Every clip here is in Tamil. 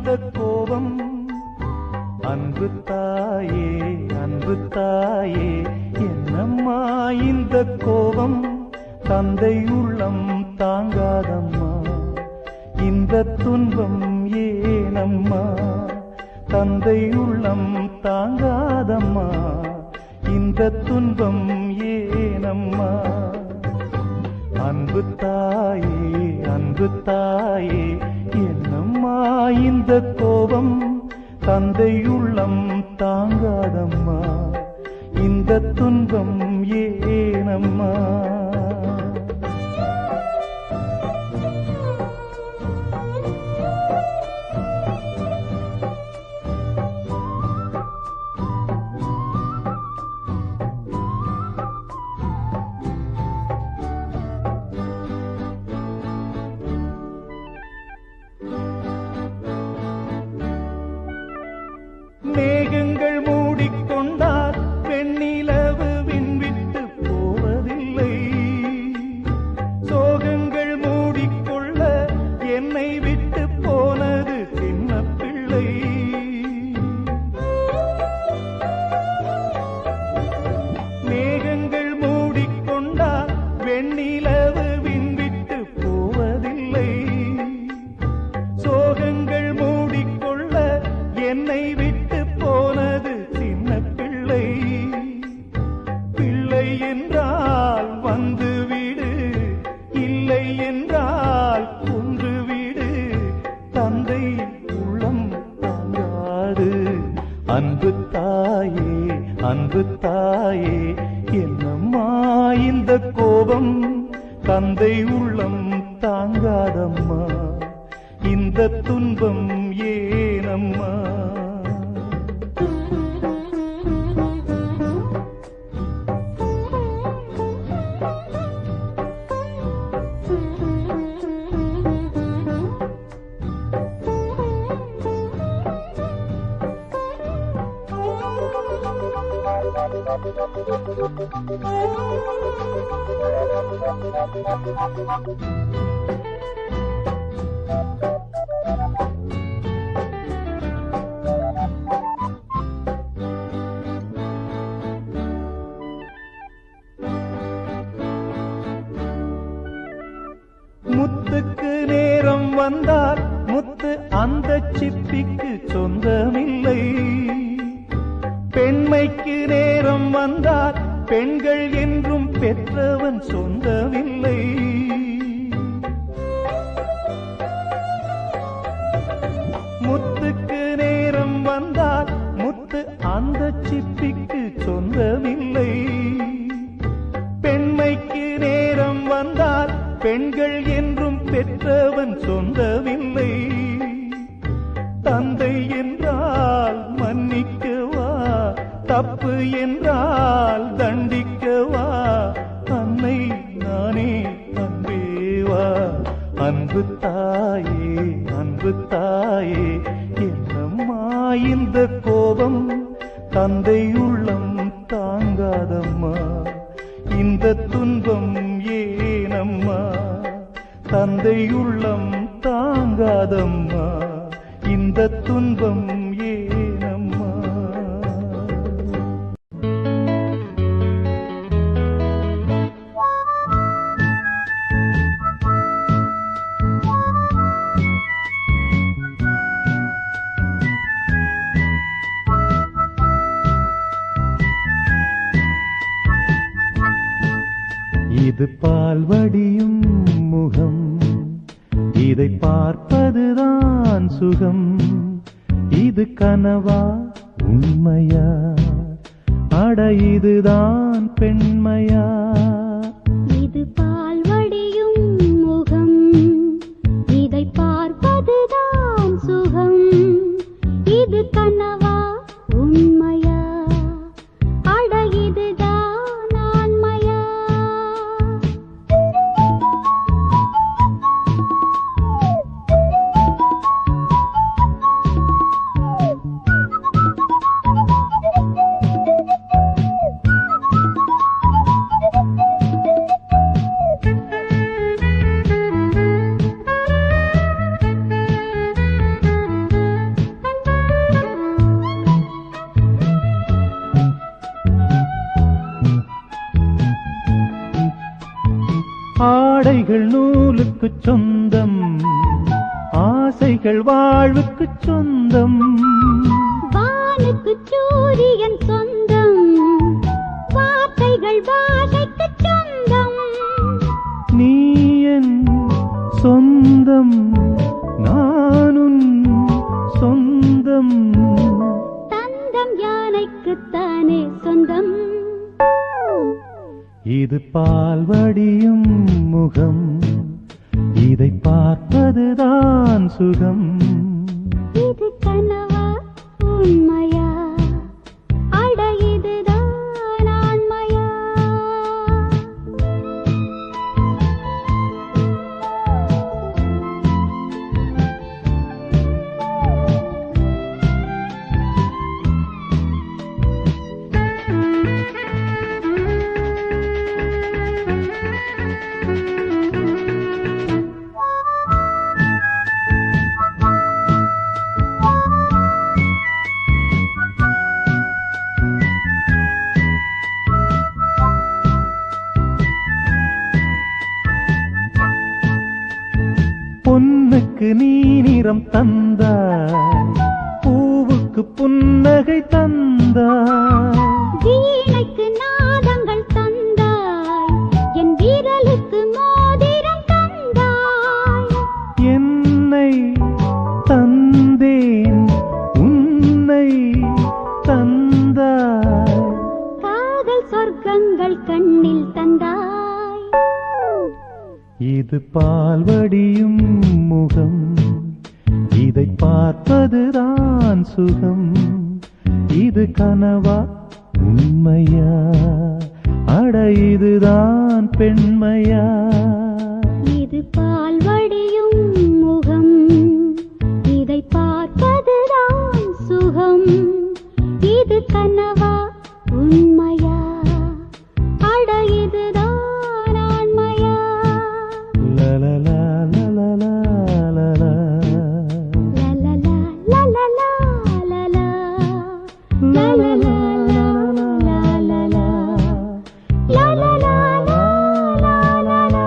இந்த கோபம்? அன்பு தாயே அன்பு தாயே என்னம்மா இந்த கோபம்? தந்தை உள்ளம் தாங்காதம்மா இந்த துன்பம் ஏனம்மா? தந்தை உள்ளம் தாங்காதம்மா இந்த துன்பம் ஏனம்மா? அன்பு தாயே என்னம்மா இந்த கோபம்? தந்தை உள்ளம் தாங்காதம்மா இந்த துன்பம் ஏனம்மா? மேகங்கள் மூடிக்கொண்டால் வெண்ணிலவு விண்விட்டு போவதில்லை. சோகங்கள் மூடிக்கொள்ள என்னை விட்டு போனது சின்ன பிள்ளை. மேகங்கள் மூடிக்கொண்டால் வெண்ணிலவு விண்விட்டு போவதில்லை. சோகங்கள் மூடிக்கொள்ள என்னை விட்டு போனது சின்ன பிள்ளை. பிள்ளை என்றால் வந்து விடு, இல்லை என்றால் கொன்று விடு. தந்தை உள்ளம் தாங்காது. அன்பு தாயே என்னம்மா இந்த கோபம்? தந்தை உள்ளம் தாங்காதம்மா இந்த துன்பம் ஏனம்மா? முத்துக்கு நேரம் வந்தால் முத்து அந்த சிப்பிக்கு சொந்தமில்லை. பெண்மைக்கு நேரம் வந்தால் பெண்கள் என்றும் பெற்றவன் சொந்தமில்லை. முத்துக்கு நேரம் வந்தால் முத்து அந்த சிப்பிக்கு சொந்தமில்லை. பெண்மைக்கு நேரம் வந்தால் பெண்கள் என்றும் பெற்றவன் சொந்தமில்லை. தந்தை என்றால் மன்னிக்கவா, தப்பு என்றால் தண்டிக்கவா? அன்னை நானே அன்பேவா? அன்பு தாயே என்னம்மா இந்த கோபம்? தந்தை உள்ளம் தாங்காதம்மா இந்த துன்பம் ஏனம்மா? தந்தை உள்ளம் தாங்காதம்மா இந்த துன்பம் ஏனம்மா? இது பால் வடியும் முகம், இதை பார்ப்பதுதான் சுகம். இது கனவா உண்மையா? அட இதுதான் பெண்மையா? இது பால் வடியும் முகம், இதை பார்ப்பதுதான் சுகம். இது கனவா உண்மையா? அட இதுதான் ஆண்மையா? சொந்தம், ஆசைகள் வாழ்வுக்கு சொந்தம். வானுக்கு சூரியன் சொந்தம், வார்த்தைகள் பாஷைக்கு சொந்தம். நீ என் சொந்தம், நானும் சொந்தம். தந்தம் யானைக்குத்தானே சொந்தம். இது பால் வடியும் முகம், இதை பார்ப்பதுதான் சுகம். இது கனவா உண்மையா, அட இதுதான் ஆண்மையா? பொன்னுக்கு நீ நிறம் தந்தாய், பூவுக்கு புன்னகை தந்தாய். வீணைக்கு நாதங்கள் தந்தாய், என் விரலுக்கு மோதிரம் தந்தாய். என்னை தந்தேன், உன்னை தந்தாய். காதல் சொர்க்கங்கள் கண்ணில் தந்தாய். இது பால் வடியும் முகம், இதை பார்ப்பதுதான் சுகம். இது கனவா உண்மையா, அட இதுதான் பெண்மையா? இது பால் வடியும் முகம், இதை பார்ப்பதுதான் சுகம். இது கனவா உண்மையா, அட இதுதான் ஆண்மையா? லலலா லலலா லலலா. லலலா லலலா லலலா. லலலா லலலா லலலா. லலலா லலலா.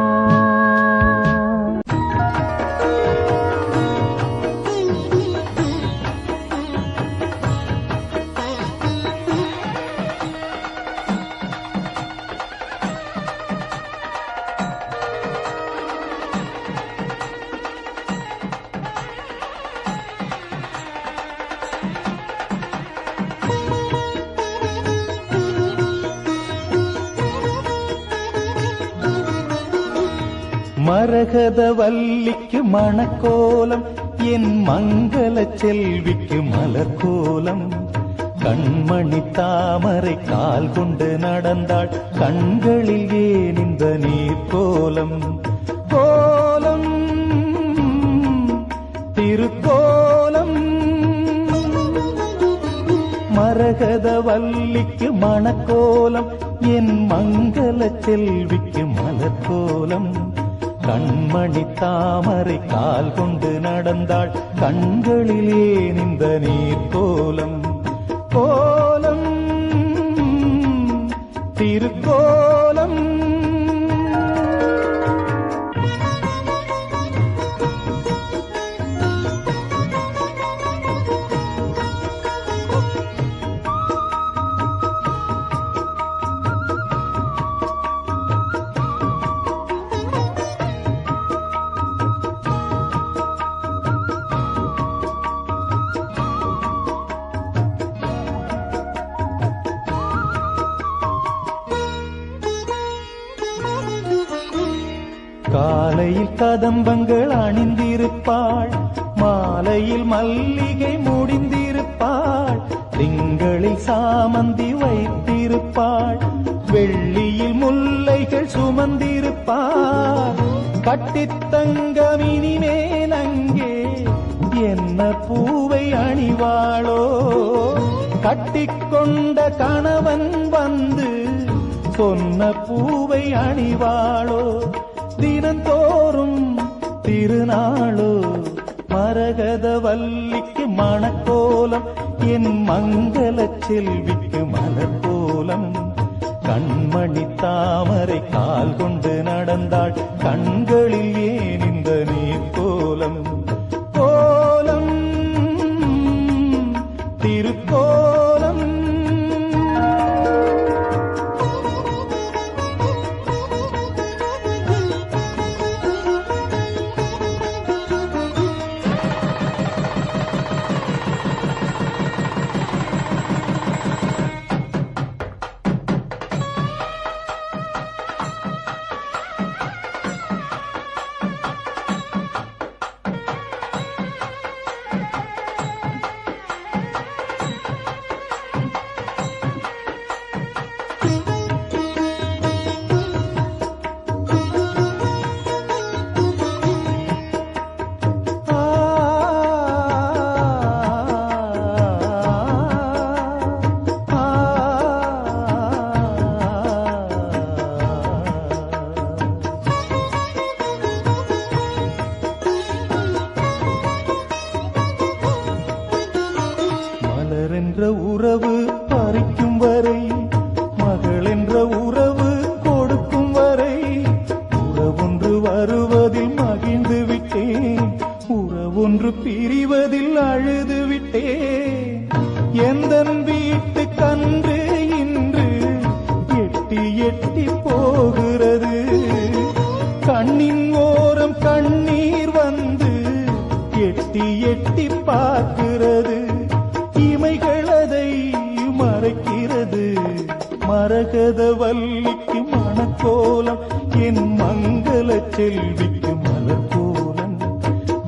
மரகத வல்லிக்கு மணக்கோலம், என் மங்கள செல்விக்கு மலர்கோலம். கண்மணி தாமரை கால் கொண்டு நடந்தாள், கண்களில் ஏன் இந்த நீர்கோலம்? கோலம் திருக்கோலம். மரகத வல்லிக்கு மணக்கோலம், என் மங்கள செல்விக்கு மலர்கோலம். கண்மணி தாமரை கால் கொண்டு நடந்தாள், கண்களில் ஏன் இந்த நீர்கோலம்? கோலம் திருக்கோலம். காலையில் கதம்பங்கள் அணிந்திருப்பாள், மாலையில் மல்லிகை முடிந்திருப்பாள். திங்களில் சாமந்தி வைத்திருப்பாள், வெள்ளியில் முல்லைகள் சுமந்திருப்பாள். கட்டித்தங்கமினி மேலங்கே என்ன பூவை அணிவாளோ? கட்டிக்கொண்ட கணவன் வந்து சொன்ன பூவை அணிவாளோ? தினந்தோறும் திருநாளோ? மரகத வல்லிக்கு மணக்கோலம், என் மங்கள செல்விக்கு மலர்கோலம். கண்மணி தாமரை கால் கொண்டு நடந்தாள், கண்களில் ஏன் இந்த கோலம் கோலம் திருக்கோலம். என்ற உறவு பறிக்கும் வரை, மகள் என்ற உறவு கொடுக்கும் வரை, உறவொன்று வருவதில் மகிழ்ந்து விட்டேன், உறவொன்று பிரிவதில் அழுது விட்டேன். எந்தன் வீட்டு கன்று இன்று எட்டி எட்டி போகிறது, கண்ணின் ஓரம் கண்ணீர் வந்து எட்டி எட்டி பார்க்கிறது. இமைகள் அதை மறைக்கிறது, மரகத வல்லிக்கு மணக்கோலம், என் மங்கள செல்விக்கு மலர்கோலம்.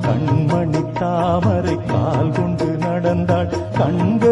கண்மணி தாமரை கால் கொண்டு நடந்தாள், கண்கள்